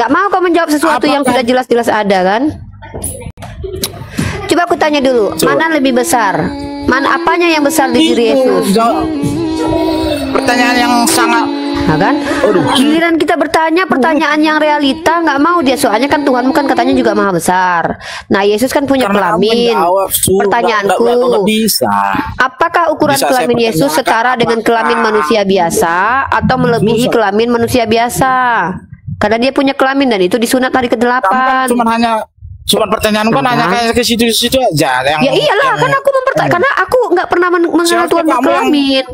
Nggak mau kau menjawab sesuatu yang sudah jelas-jelas ada kan? Coba aku tanya dulu, mana lebih besar? Mana apanya yang besar di diri Yesus? Pertanyaan yang sangat, nah, kan? Giliran kita bertanya pertanyaan yang realita, nggak mau dia. Soalnya kan Tuhanmu kan katanya juga maha besar. Nah, Yesus kan punya kelamin. Pertanyaanku, apakah ukuran kelamin Yesus setara dengan kelamin manusia biasa atau melebihi kelamin manusia biasa? Karena dia punya kelamin dan itu disunat hari ke-8. Cuman pertanyaan kan hanya kayak ke situ-situ aja. Ya iyalah, kan aku karena aku nggak pernah mengenal Tuhan berkelamin.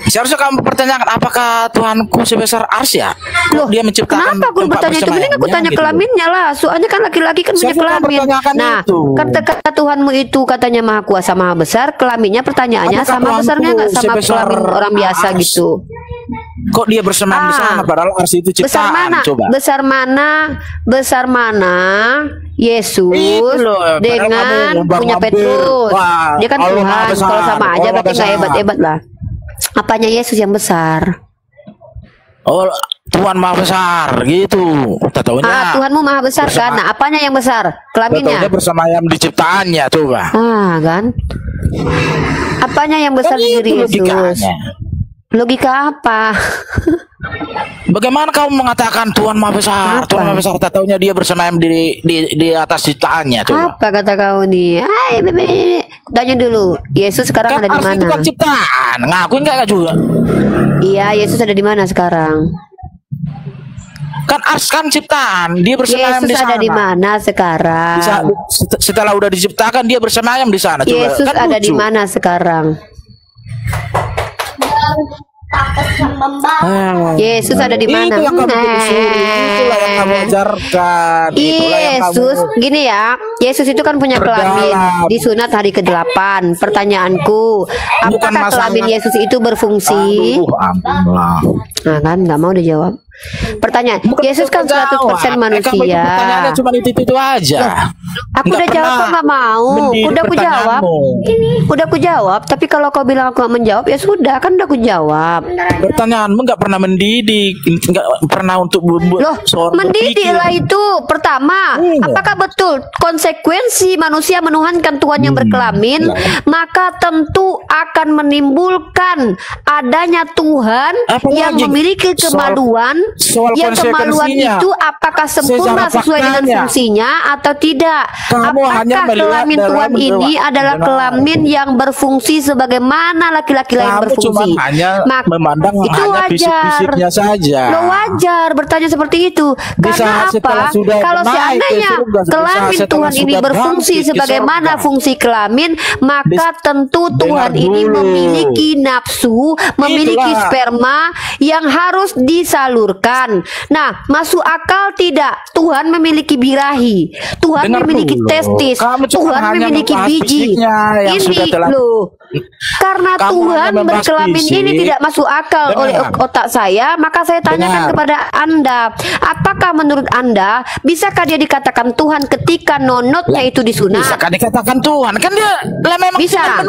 Seharusnya kamu pertanyakan apakah Tuhanku sebesar ars ya? Loh, dia menciptakan. kenapa aku bertanya itu? Mending aku tanya kelaminnya lah. Soalnya kan laki-laki kan punya kelamin. Nah, kata Tuhanmu itu katanya maha kuasa maha besar. Kelaminnya pertanyaannya sama besarnya nggak sama kelamin orang biasa gitu? Kok dia bersemayam di sana padahal ars itu ciptaan? Besar mana? Coba. Besar mana Yesus dengan punya Petrus? Dia kan Tuhan. Kalau sama aja berarti nggak hebat-hebat lah. Apanya Yesus yang besar? Oh, Tuhan maha besar gitu. Tuhanmu maha besar kan? Nah, apanya yang besar? Kelaminnya? Dia bersemayam di ciptaannya, coba. Kan? Apanya yang besar di diri Yesus? Logika apa? Bagaimana kamu mengatakan Tuhan maha besar? Tuhan maha besar, taunya dia bersemayam di atas ciptaannya, coba. Apa kata kau nih? Tanya dulu, Yesus sekarang ada di mana? Itu kan ciptaan, ngakuin nggak juga? Iya, Yesus ada di mana sekarang? Kan ars kan ciptaan, dia bersemayam di sana. Yesus ada di mana sekarang? Setelah udah diciptakan dia bersemayam di sana. Yesus kan ada di mana sekarang? Yesus ada di mana? Itulah yang kamu ajarkan. Yesus gini ya, Yesus itu kan punya kelamin, disunat hari ke-8. Pertanyaanku, apakah kelamin Yesus itu berfungsi? Nah kan nggak mau dijawab. Pertanyaan, Yesus kan 100% manusia. Pertanyaannya cuma itu aja. Aku udah jawab, kok nggak mau? Udah aku jawab. Udah aku jawab. Tapi kalau kau bilang aku nggak menjawab, ya sudah kan udah aku jawab. Pertanyaanmu nggak pernah mendidik, nggak pernah untuk loh, mendidik lah itu. Pertama, apakah betul konsekuensi manusia menuhankan Tuhan yang berkelamin, maka tentu akan menimbulkan adanya Tuhan yang memiliki kemaluan. Yang kemaluan itu apakah sempurna sesuai dengan fungsinya atau tidak? Apakah kelamin Tuhan ini adalah kelamin yang berfungsi sebagaimana laki-laki lain berfungsi? Itu wajar. Lo wajar bertanya seperti itu. Karena apa? Kalau seandainya kelamin Tuhan ini berfungsi sebagaimana fungsi kelamin, maka tentu Tuhan ini memiliki nafsu, memiliki sperma yang harus disalurkan. Nah, masuk akal tidak? Tuhan memiliki birahi, Tuhan memiliki testis, Tuhan memiliki biji. Ini loh, karena Tuhan berkelamin ini tidak masuk akal oleh otak saya, maka saya tanyakan kepada Anda, apakah menurut Anda bisakah dia dikatakan Tuhan ketika nonotnya itu disunat? Bisakah dikatakan Tuhan? Kan dia memang bisa.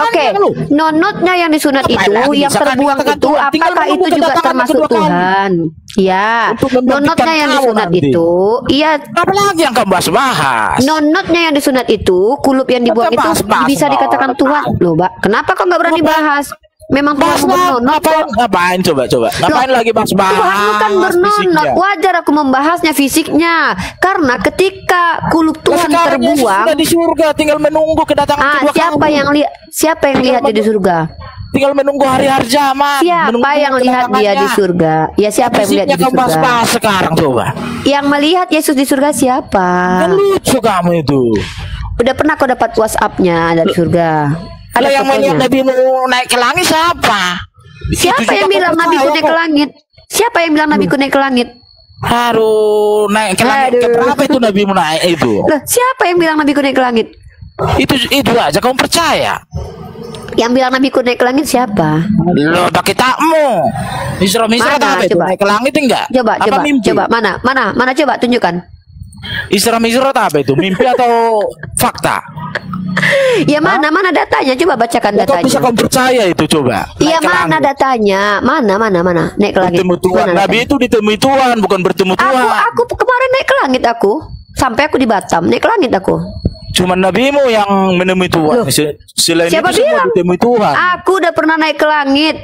Oke. Nonotnya yang disunat itu, yang terbuang itu, apakah itu juga termasuk Tuhan? Ya, nonotnya yang disunat itu, iya. Apalagi yang kamu bahas? Nonotnya yang disunat itu, kulup yang dibuang itu bisa dikatakan Tuhan. Loh, Mbak, kenapa kok nggak berani bahas? Memang Tuhan bernonot. Ngapain coba? Ngapain lagi bahas? Tuhan bukan bernonot. Wajar aku membahasnya fisiknya. Karena ketika kulup Tuhan terbuang, sudah di surga, tinggal menunggu kedatangan kedua kamu. Siapa yang lihat dia di surga? Tinggal menunggu hari zaman. Siapa yang lihat dia di surga? Ya siapa yang melihat di surga? Sekarang coba. Yang melihat Yesus di surga siapa? Kan lucu kamu itu. Udah pernah kau dapat WhatsApp-nya dari surga? Ada yang melihat Nabi naik ke langit siapa? Siapa yang bilang Nabi naik ke langit? Siapa yang bilang Nabi naik ke langit? Aduh, naik ke langit. Kenapa itu Nabi naik itu? Loh, siapa yang bilang Nabi naik ke langit? Itu aja kamu percaya? Yang bilang Nabi naik ke langit siapa? Loh, pakai takmu. Isra Mi'raj apa itu? Naik ke langit enggak? Coba mana coba tunjukkan. Isra Mi'raj apa itu? Mimpi atau fakta? Ya mana datanya? Coba bacakan Kok datanya. bisa kau percaya itu coba? Iya, Naik ke mana langit. datanya? Mana? Naik ke langit. Bertemu Tuhan. Mana Nabi datanya? itu ditemui Tuhan, bukan bertemu Tuhan. Aku kemarin naik ke langit aku. Sampai aku di Batam, naik ke langit aku. Cuma nabimu yang menemui Tuhan. Loh, Selain siapa itu semua bilang? ditemui Tuhan. Aku udah pernah naik ke langit.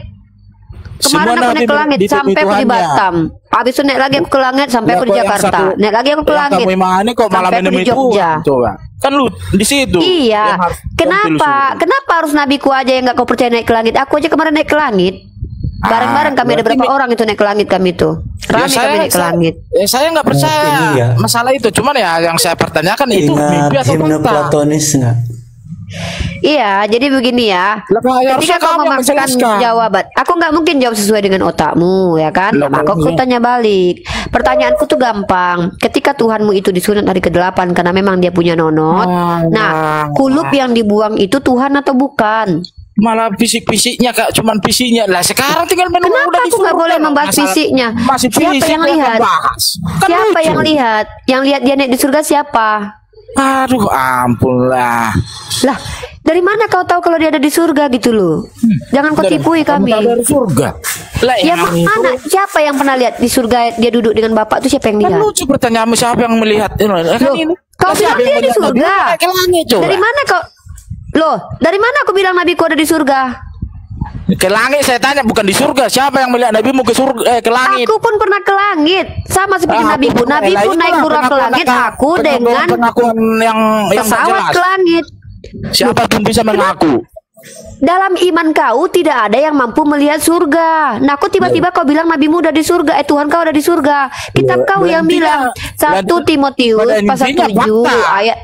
Semua Kemarin aku naik ke nabi langit ditemui sampai aku di Tuhannya. Batam. Habis itu naik lagi aku ke langit sampai aku di Kok yang Jakarta. satu- Naik lagi aku ke yang langit. kamu imani kok malah sampai aku di menemui Jogja. Tuhan. Coba. Kan lu di situ. Iya. yang harus kamu Kenapa? telusuri. Kenapa harus nabiku aja yang nggak kau percaya naik ke langit? Aku aja kemarin naik ke langit. Bareng-bareng kami ada berarti berapa orang itu naik ke langit kami itu. Rame kami naik ke langit. Saya nggak percaya Mungkin iya. masalah itu. Cuman ya yang saya pertanyakan itu Ingat mimpi atau himne fakta. Platonis nggak? Iya, jadi begini ya. Lah, harusnya Ketika kau kamu yang memaksakan menjelaskan. jawaban, aku nggak mungkin jawab sesuai dengan otakmu, ya kan? Lah, Maka kau iya. tanya balik. Pertanyaanku tuh gampang. Ketika Tuhanmu itu disunat hari ke-8 karena memang dia punya nonot. Nah, kulup yang dibuang itu Tuhan atau bukan? Malah fisik-fisiknya kak, cuman fisiknya lah. Sekarang tinggal menunggu. Kenapa aku nggak boleh membahas fisiknya? Masih Siapa fisik yang lihat? bahas. Kan Siapa lucu. yang lihat? Yang lihat dia naik di surga siapa? Aduh, ampun lah. Lah, dari mana kau tahu kalau dia ada di surga gitu loh? Jangan kau tipui kami. Kamu tahu dari surga. Lah, Ya emang itu. mana? Siapa yang pernah lihat di surga dia duduk dengan bapak tuh siapa yang Kan lihat? lucu pertanyaanmu, siapa yang melihat ini? Kan Loh, ini. kau Lah, bilang siapa yang dia di melihat Nabi surga. naik ke langit, coba. Dari mana kau? Loh, dari mana aku bilang nabiku ada di surga? Ke langit saya tanya, bukan di surga. Siapa yang melihat nabimu ke surga, ke langit? Aku pun pernah ke langit, sama seperti nabiku. Lah, Nabiku itulah naik buruk ke langit, aku dengan pengakuan yang nggak pesawat jelas. ke langit. Siapa pun bisa mengaku. Dalam iman kau tidak ada yang mampu melihat surga. Nah, aku tiba-tiba kau bilang nabimu udah di surga. Tuhan kau udah di surga. Kitab kau yang bilang 1 Timotius pada pasal intinya 7 fakta. ayat.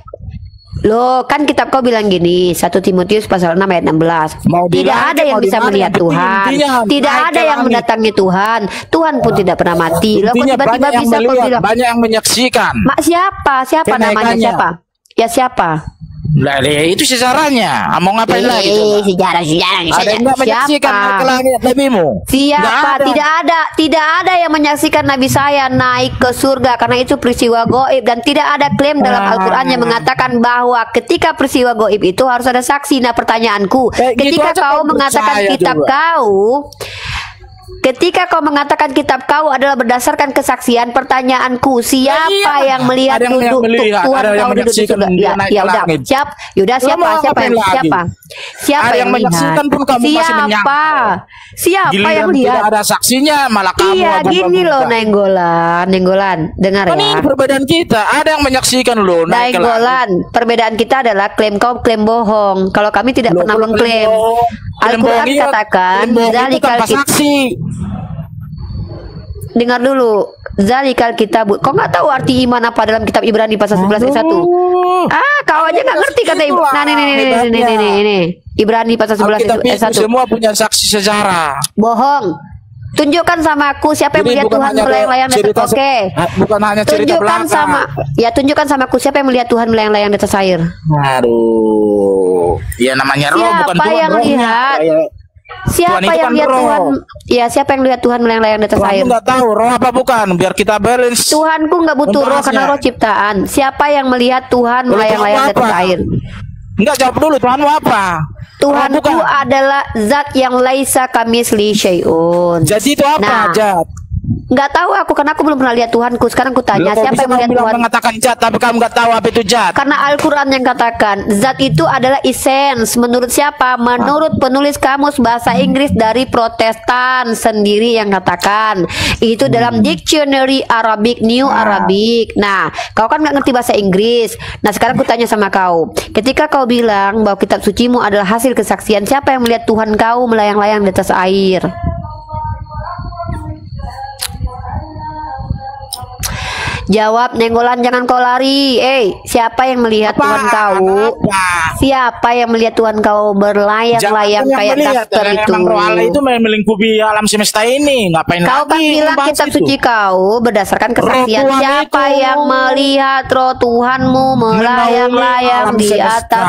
Loh, kan kitab kau bilang gini, 1 Timotius pasal 6 ayat 16. Mau Tidak bilang ada yang mau bisa dimana, melihat yang penting Tuhan. intinya Tidak naik ada ke yang langit. mendatangi Tuhan. Tuhan pun tidak pernah mati. Loh, kok Intinya tiba-tiba banyak yang bisa kau melihat, bilang, banyak yang menyaksikan. Mak siapa? Siapa namanya? Kenaikannya. Siapa? Ya siapa? Lah, itu sejarahnya. Mau ngapain lagi coba? sejarah. Ada yang nggak menyaksikan naik ke langit nabimu? Nggak Siapa? ada. Tidak ada yang menyaksikan Nabi saya naik ke surga karena itu peristiwa goib dan tidak ada klaim dalam Al-Qur'an yang mengatakan bahwa ketika peristiwa goib itu harus ada saksi. Nah, pertanyaanku, Gitu ketika aja kau kau mengatakan percaya, kitab coba. ketika kau mengatakan kitab kau adalah berdasarkan kesaksian, pertanyaanku, siapa iya. yang melihat Ada yang duduk melihat, Tuhan ada yang kau duduk di menyaksikan surga? dia naik Ya ke udah, langit. Yaudah, Lu mau siapa ngapain lagi? siapa Ada yang menyaksikan lihat? pun kamu masih menyangkal. Siapa Giliran yang tidak lihat? ada saksinya, malah kamu Iya, gini loh, agung-agungkan. Nenggolan, dengar Kan ini ya. perbedaan kita. Ada yang menyaksikan loh naik ke langit. Nenggolan, perbedaan kita adalah klaim kau klaim bohong. Kalau kami tidak Loh, pernah kalau mengklaim. klaim Al-Quran bohong, iya. katakan, Klaim bohong itu zalikal tanpa saksi. dengar dulu, zalikal kitab. Kau nggak tahu arti iman apa dalam kitab Ibrani pasal 11 ayat 1? Aduh. Kau aja nggak ngerti kata ibu. Nah, ini. Ibrani pasal 11 Alkitab ayat itu 1. semua punya saksi sejarah. Bohong. Tunjukkan sama aku siapa yang Jadi melihat bukan Tuhan hanya melayang-layang di cerita atas. Oke. bukan hanya cerita Tunjukkan belaka. tunjukkan sama aku siapa yang melihat Tuhan melayang-layang di atas air. Aduh. Ya namanya roh, Siapa bukan Tuhan. yang rohnya. lihat? Kayak Siapa Tuhan itu yang kan lihat roh. Tuhan? Ya, siapa yang lihat Tuhan melayang-layang di atas Tuhan air? tuh nggak tahu roh apa bukan, biar kita balance. Tuhanku nggak butuh roh Membahasnya. karena roh ciptaan. Siapa yang melihat Tuhan Lalu melayang-layang di Tuhanmu atas apa? air? Enggak, jawab dulu, Tuhanmu apa? Tuhanku bukan. adalah zat yang laisa kamisli syai'un. Jadi itu apa, Nah, Jat? nggak tahu aku karena aku belum pernah lihat Tuhanku. Sekarang aku tanya Loh, kok siapa bisa yang melihat kamu bilang Tuhan? mengatakan Jat, tapi kamu nggak tahu apa itu Jat? Karena Al-Quran yang katakan zat itu adalah essence. Menurut siapa? Menurut penulis kamus bahasa Inggris dari Protestan sendiri yang katakan. Itu dalam Dictionary Arabic, New Arabic. Nah, kau kan nggak ngerti bahasa Inggris. Nah, sekarang aku tanya sama kau. Ketika kau bilang bahwa kitab sucimu adalah hasil kesaksian, siapa yang melihat Tuhan kau melayang-layang di atas air? Jawab, Nenggolan, jangan kau lari. Siapa yang melihat Apa? Tuhan kau? Apa? Siapa yang melihat Tuhan kau berlayang-layang Jangan kayak melihat, daster itu? Emang roh Allah itu melingkupi alam semesta ini. Ngapain Kau kan lagi bilang membahas kitab itu? suci kau berdasarkan kesaksian. Tuhan Siapa itu yang melihat roh Tuhanmu melayang-layang Alam di semesta. atas?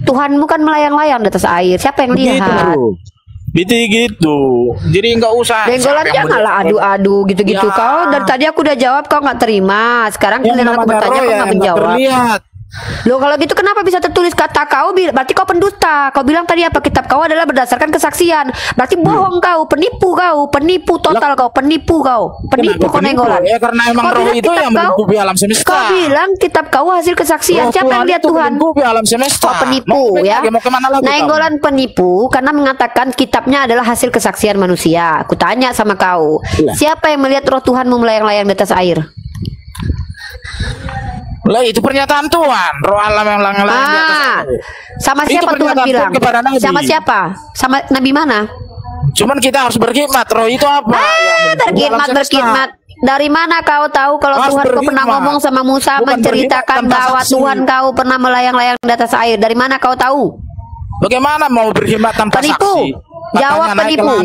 Tuhanmu kan melayang-layang di atas air. Siapa yang lihat? Gitu. Jadi nggak usah. Nenggolan, Siapa yang janganlah melihat? adu-adu gitu-gitu. Ya. Kau dari tadi aku udah jawab, kau nggak terima. Sekarang Yang giliran aku namanya bertanya roh kau ya nggak nggak menjawab. terlihat. Loh kalau gitu kenapa bisa tertulis kata kau? Berarti kau pendusta. Kau bilang tadi apa? Kitab kau adalah berdasarkan kesaksian. Berarti bohong kau, penipu total kau, penipu kau nenggolan. Ya karena emang roh itu yang melingkupi alam semesta. Kau bilang kitab kau hasil kesaksian. Siapa yang lihat Tuhan? Alam semesta. Kau penipu ya. Nenggolan penipu karena mengatakan kitabnya adalah hasil kesaksian manusia. Aku tanya sama kau, siapa yang melihat roh Tuhanmu melayang-layang di atas air? Lah itu pernyataan Tuhan, roh alam yang melayang-layang di atas air. Sama siapa Tuhan bilang? Sama siapa? Sama Nabi mana? Cuman kita harus berkhidmat. Roh itu apa? Berkhidmat. Dari mana kau tahu kalau Tuhan kau pernah ngomong sama Musa menceritakan bahwa Tuhan kau pernah melayang-layang di atas air? Dari mana kau tahu? Bagaimana mau berkhidmat tanpa saksi? Jawab penipu.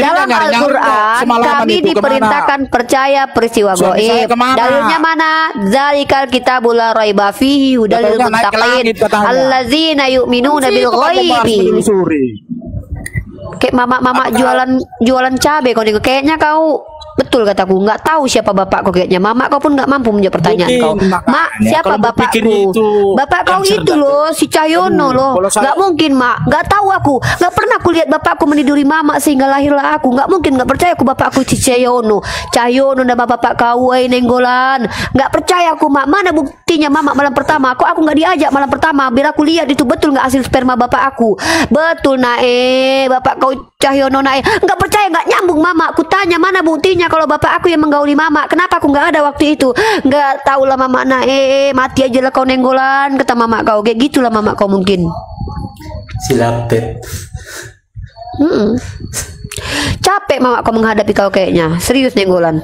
Dalam Al-Quran kami diperintahkan percaya peristiwa goib. Dalilnya mana? Zalikal kitabul la raiba fihi hudal lil muttaqin allazina yu'minuna bil ghaibi. Kayak mama jualan cabai kau nih. Kayaknya kau betul kataku, nggak tahu siapa bapak kau kayaknya. Mama kau pun nggak mampu menjawab pertanyaan kau. Mak, siapa bapakku? Bapak kau itu loh, si Cahyono loh. Nggak mungkin mak, nggak tahu aku. Nggak pernah aku lihat bapakku meniduri mama sehingga lahirlah aku. Nggak mungkin, nggak percaya aku bapakku si Cahyono. Cahyono nama bapak kau, nenggolan. Nggak percaya aku mak. Mana buktinya mama malam pertama? Aku nggak diajak malam pertama. Biar aku lihat itu betul nggak hasil sperma bapak aku. Betul bapak kau Cahyono nggak percaya, nggak nyambung mama. Aku tanya mana buktinya kalau bapak aku yang menggauli mama, kenapa aku nggak ada waktu itu? Nggak tahu lah mama mati aja lah kau nenggolan, kata mama kau. Kayak gitulah mama kau mungkin. Silapet. Capek mama kau menghadapi kau kayaknya. Serius nenggolan.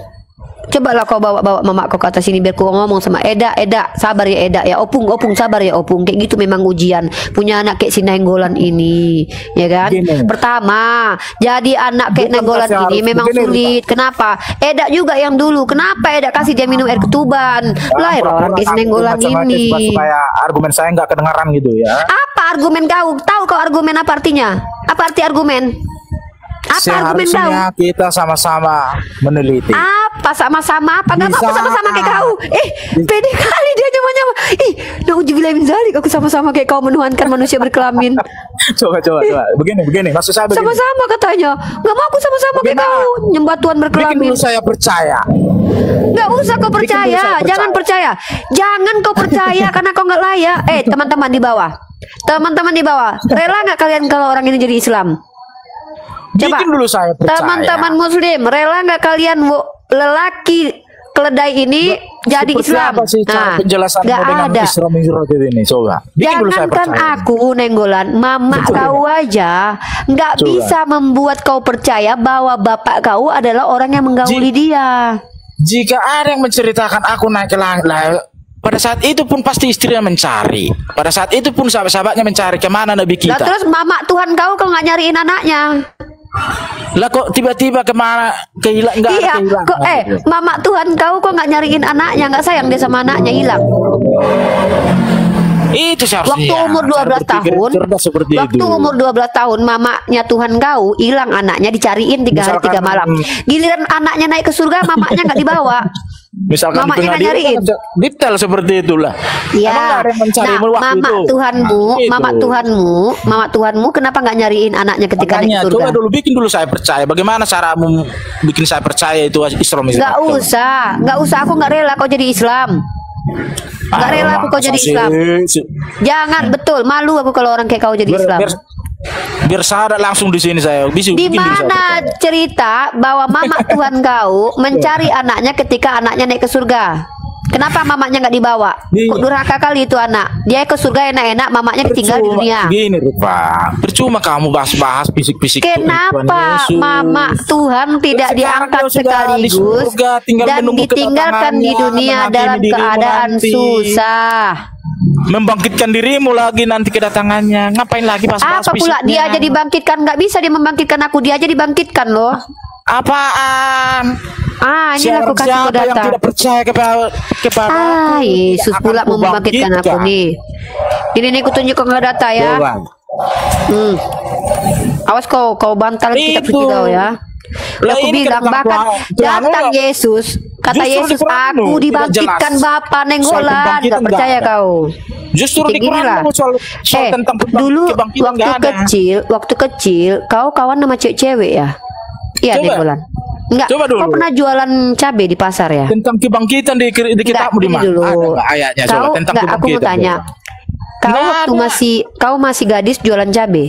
Cobalah kau bawa mama kau ke atas sini biar kau ngomong sama Eda, sabar ya Eda ya, Opung sabar ya Opung. Kayak gitu memang ujian punya anak kayak si nenggolan ini, ya kan? Gini. Pertama, jadi anak kayak nenggolan ini memang sulit. Kenapa? Eda juga yang dulu. Kenapa Eda kasih dia minum air ketuban? Lahir orang kayak si nenggolan ini. Supaya argumen saya nggak kedengaran gitu ya. Apa argumen kau? Tahu kau argumen apa artinya? Apa arti argumen? Apa argumen kau? Kita sama-sama meneliti. Apa sama-sama? Apa nggak mau sama-sama kayak kau? Pede kali dia nyama-nyama. Nauzubillah min zalik. Aku sama-sama kayak kau menuhankan manusia berkelamin. Coba. Begini. Maksud saya begini. Sama-sama katanya. Nggak mau aku sama-sama kayak kau nyembah Tuhan berkelamin. Bikin dulu saya percaya. Nggak usah kau percaya. Jangan percaya. Jangan kau percaya karena kau nggak layak. Teman-teman di bawah. Rela nggak kalian kalau orang ini jadi Islam? Coba, bikin dulu saya percaya. Teman-teman Muslim, rela nggak kalian lelaki keledai ini jadi Islam? Nah, penjelasan nggak ada. Ini coba. Jangankan aku nenggolan, mama kau aja nggak bisa membuat kau percaya bahwa bapak kau adalah orang yang menggauli dia. Jika ada yang menceritakan aku naik ke langit, pada saat itu pun pasti istrinya mencari. Pada saat itu pun sahabat-sahabatnya mencari kemana Nabi kita. Terus mama Tuhan kau nggak nyariin anaknya? Lah kok tiba-tiba kemana kehilangan? Iya, kok mama Tuhan kau kok nggak nyariin anaknya, nggak sayang dia sama anaknya, hilang. Itu seharusnya. Waktu umur 12 tahun, umur 12 tahun mamanya Tuhan kau hilang anaknya, dicariin 3 hari 3 malam. Giliran anaknya naik ke surga, mamanya nggak dibawa. Misalkan mamanya nggak nyariin. Detail seperti itulah. Ya. Mama Tuhanmu, kenapa nggak nyariin anaknya ketika naik ke surga? Coba dulu bikin dulu saya percaya. Bagaimana caramu bikin saya percaya itu Islam? Nggak usah. Aku nggak rela kau jadi Islam. Nggak rela aku kau jadi Islam. Jangan, betul. Malu aku kalau orang kayak kau jadi Islam. Biar sadar langsung di sini saya. Di mana cerita bahwa mama Tuhan kau mencari anaknya ketika anaknya naik ke surga? Kenapa mamanya nggak dibawa? Kok durhaka kali itu anak. Dia ke surga enak-enak, mamanya ditinggal di dunia. Gini Pak, percuma kamu bahas-bahas fisik-fisik. Kenapa mama Tuhan tidak diangkat sekaligus dan ditinggalkan di dunia dalam keadaan susah? Membangkitkan dirimu lagi nanti kedatangannya. Ngapain lagi bahas-bahas apa pula fisiknya? Dia aja dibangkitkan, nggak bisa dia membangkitkan aku. Dia aja dibangkitkan loh. Apaan? Ini aku kasih kau data. Yang tidak percaya kepada Yesus pula membangkitkan aku nih. Ini nih kutunjuk kau data ya. Awas kau bantal kitab suci kau ya. Aku bilang bahkan datang Yesus Kata Justru di Yesus, Quran aku tidak dibangkitkan jelas. Bapa Soal nenggolan. kebangkitan Gak percaya nggak ada. kau. Justru di Kayak gini Quran lah. soal tentang Dulu kebangkitan waktu nggak ada. kecil, kau kawan sama cewek ya? Iya, Coba. nenggolan. Enggak, Coba dulu. kau pernah jualan cabai di pasar ya? Tentang kebangkitan di kitabmu di ini mana? dulu. Ada nggak ayatnya coba Kau tentang enggak, aku mau kebangkitan? tanya. Kau Nggak waktu ada. masih gadis jualan cabai?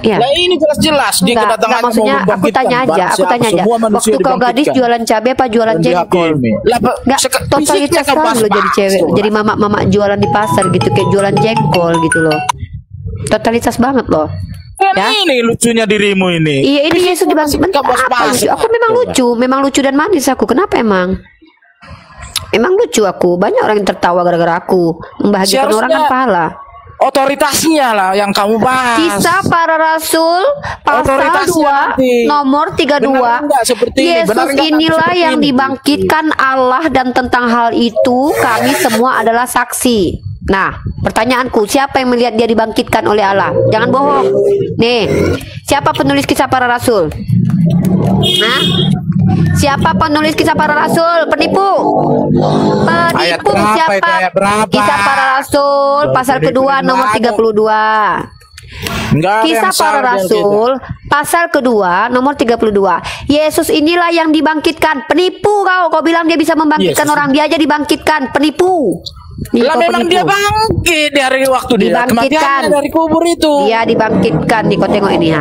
Iya. Nah ini jelas-jelas dia kedatangan maksudnya aku tanya aja. Waktu kau gadis jualan cabai apa jualan jengkol? Enggak, totalitas sekali lo jadi cewek, jadi mama jualan di pasar gitu, kayak jualan jengkol gitu loh. Totalitas banget loh. Ya? Ini lucunya dirimu ini. Iya, ini Yesus dibangkitkan. Apa lucu? Aku memang lucu dan manis aku. Kenapa emang? Emang lucu aku. Banyak orang yang tertawa gara-gara aku membahagiakan orang kan pahala. Otoritasnya lah yang kamu bahas. Kisah Para Rasul pasal 2 nomor 32. Yesus inilah yang dibangkitkan Allah, dan tentang hal itu kami semua adalah saksi. Nah, pertanyaanku, siapa yang melihat dia dibangkitkan oleh Allah? Jangan bohong. Nih, siapa penulis Kisah Para Rasul? Nah, siapa penulis Kisah Para Rasul? Penipu. Ayat Penipu berapa siapa? itu, ayat berapa? Kisah Para Rasul pasal kedua nomor 32. Kisah Para Rasul pasal kedua nomor 32. Yesus inilah yang dibangkitkan. Penipu kau bilang dia bisa membangkitkan orang, dia aja dibangkitkan. Penipu. Lah memang dia bangkit dari waktu dia kematiannya dari kubur itu. Dia dibangkitkan, nih kau tengok ini ya.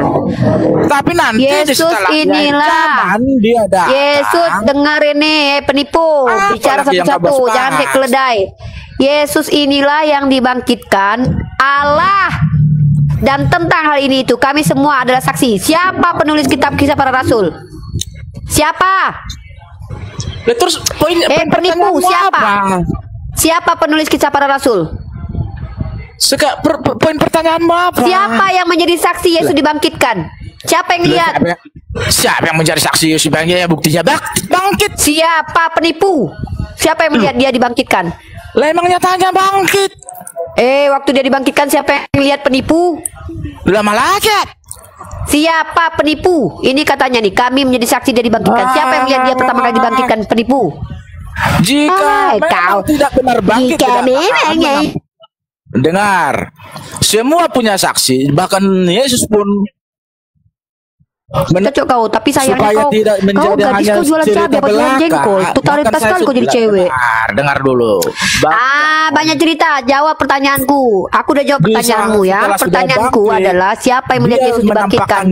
Tapi nanti Yesus inilah. Dia datang. Yesus dengar ini, penipu. Apa Bicara lagi yang satu-satu, kau bahas? jangan kayak keledai. Yesus inilah yang dibangkitkan Allah. Dan tentang hal ini itu kami semua adalah saksi. Siapa penulis kitab Kisah Para Rasul? Siapa? Lah, terus poin penipu siapa? Siapa penulis Kisah Para Rasul? Poin pertanyaanmu apa? Siapa yang menjadi saksi Yesus dibangkitkan? Siapa yang lihat? Siapa yang menjadi saksi Yesus bangkit? Buktinya bangkit. Siapa penipu? Siapa yang melihat dia dibangkitkan? Lah emang nyatanya bangkit. Waktu dia dibangkitkan siapa yang lihat penipu? Lah malaikat. Siapa penipu? Ini katanya nih, kami menjadi saksi dia dibangkitkan. Siapa yang melihat dia pertama kali dibangkitkan? Penipu. Jika memang tidak benar bangkit, dengar, semua punya saksi, bahkan Yesus pun cocok kau, tapi sayangnya kau gadis, kau jualan cabai apa jualan jengkol, totalitas kali kau jadi cewek. Dengar dulu. Banyak cerita. Jawab pertanyaanku. Aku udah jawab pertanyaanmu ya. Pertanyaanku adalah siapa yang melihat Yesus dibangkitkan?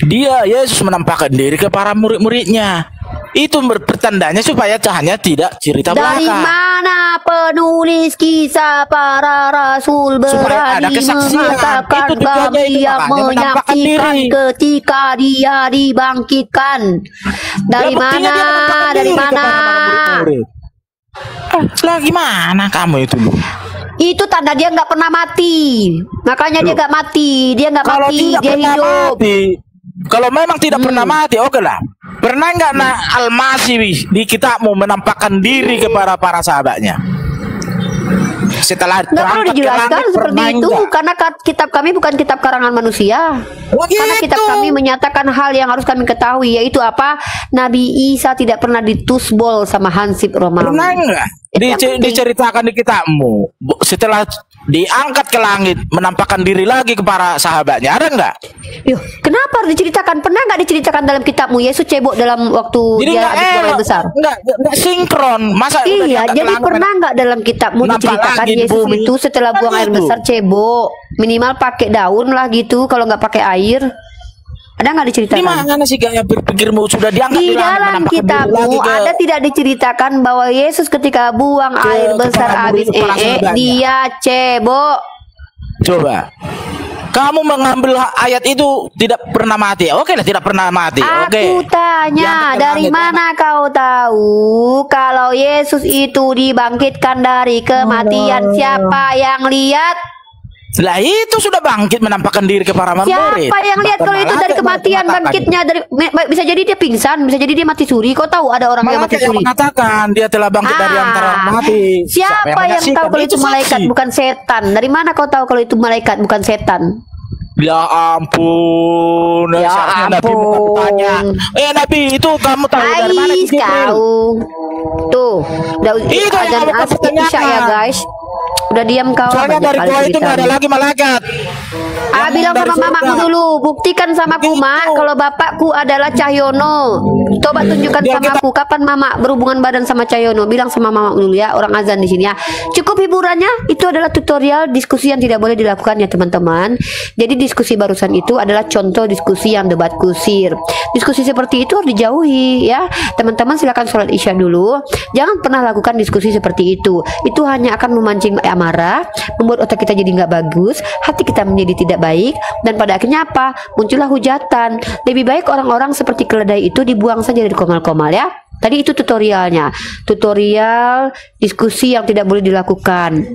Dia Yesus menampakkan diri ke para murid-muridnya. Itu bertandanya supaya hanya tidak cerita belaka. Dari mana penulis Kisah Para Rasul berani mengatakan kami yang menyaksikan ketika dia dibangkitkan? Dari mana? Dari mana? Lah gimana kamu itu? Itu tanda dia nggak pernah mati. Makanya dia nggak mati. Dia nggak mati. Dia hidup. Kalau memang tidak pernah mati, oke lah. Pernah nggak Al-Masih di kitabmu menampakkan diri kepada para sahabatnya? Setelah nggak perlu dijelaskan seperti itu, karena kitab kami bukan kitab karangan manusia. Karena kitab kami menyatakan hal yang harus kami ketahui, yaitu apa? Nabi Isa tidak pernah ditusbol sama Hansip Romawi. Pernah nggak diceritakan di kitabmu setelah diangkat ke langit menampakkan diri lagi kepada sahabatnya, ada nggak? Yuh, kenapa harus diceritakan? Pernah nggak diceritakan dalam kitabmu Yesus cebok dalam waktu dia habis buang air besar? Nggak sinkron. Masa iya, jadi pernah nggak dalam kitabmu diceritakan Yesus itu setelah buang air besar cebok, minimal pakai daun lah gitu, kalau nggak pakai air? Ada nggak diceritakan? Gimana sih gaya berpikirmu sudah diangkat di dalam kitabmu ada tidak diceritakan bahwa Yesus ketika buang air besar habis dia cebok? Coba kamu mengambil ayat itu tidak pernah mati. Oke lah, tidak pernah mati. Aku tanya, dari mana kau tahu kalau Yesus itu dibangkitkan dari kematian? Siapa yang lihat? Lah itu sudah bangkit menampakkan diri ke para murid. Siapa yang lihat kalau itu dari kematian bangkitnya dari bisa jadi dia pingsan, bisa jadi dia mati suri. Kau tahu ada orang yang mati suri? Mengatakan dia telah bangkit dari antara mati. Siapa yang tahu kalau itu malaikat bukan setan? Dari mana kau tahu kalau itu malaikat bukan setan? Ya ampun, Ya seharusnya Nabi ampun. tanya. Nabi, itu kamu tahu dari mana Ais Jibril? kau. Tuh, udah Itu yang azan aku pertanyakan. Isya ya guys. Udah diam kau. Soalnya banyak dari kali gua itu nggak ada ceritanya. lagi malaikat. Bilang dari sama mamamu surga. dulu, buktikan sama aku Begitu. mak kalau bapakku adalah Cahyono. Coba tunjukkan Biar sama aku kapan mama berhubungan badan sama Cahyono. Bilang sama mama dulu ya, orang azan di sini ya. Cukup hiburannya, itu adalah tutorial diskusi yang tidak boleh dilakukan ya teman-teman. Jadi diskusi barusan itu adalah contoh diskusi yang debat kusir. Diskusi seperti itu harus dijauhi ya. Teman-teman silakan sholat Isya dulu. Jangan pernah lakukan diskusi seperti itu. Itu hanya akan memancing amarah, membuat otak kita jadi nggak bagus, hati kita menjadi tidak baik, dan pada akhirnya apa? Muncullah hujatan. Lebih baik orang-orang seperti keledai itu dibuang saja dari komal-komal ya. Tadi itu tutorialnya, tutorial diskusi yang tidak boleh dilakukan.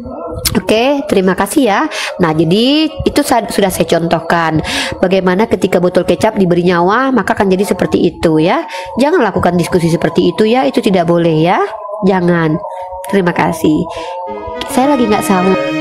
Oke, terima kasih ya. Nah, jadi itu sudah saya contohkan bagaimana ketika botol kecap diberi nyawa maka akan jadi seperti itu ya. Jangan lakukan diskusi seperti itu ya, itu tidak boleh ya. Jangan. Terima kasih. Saya lagi nggak sama.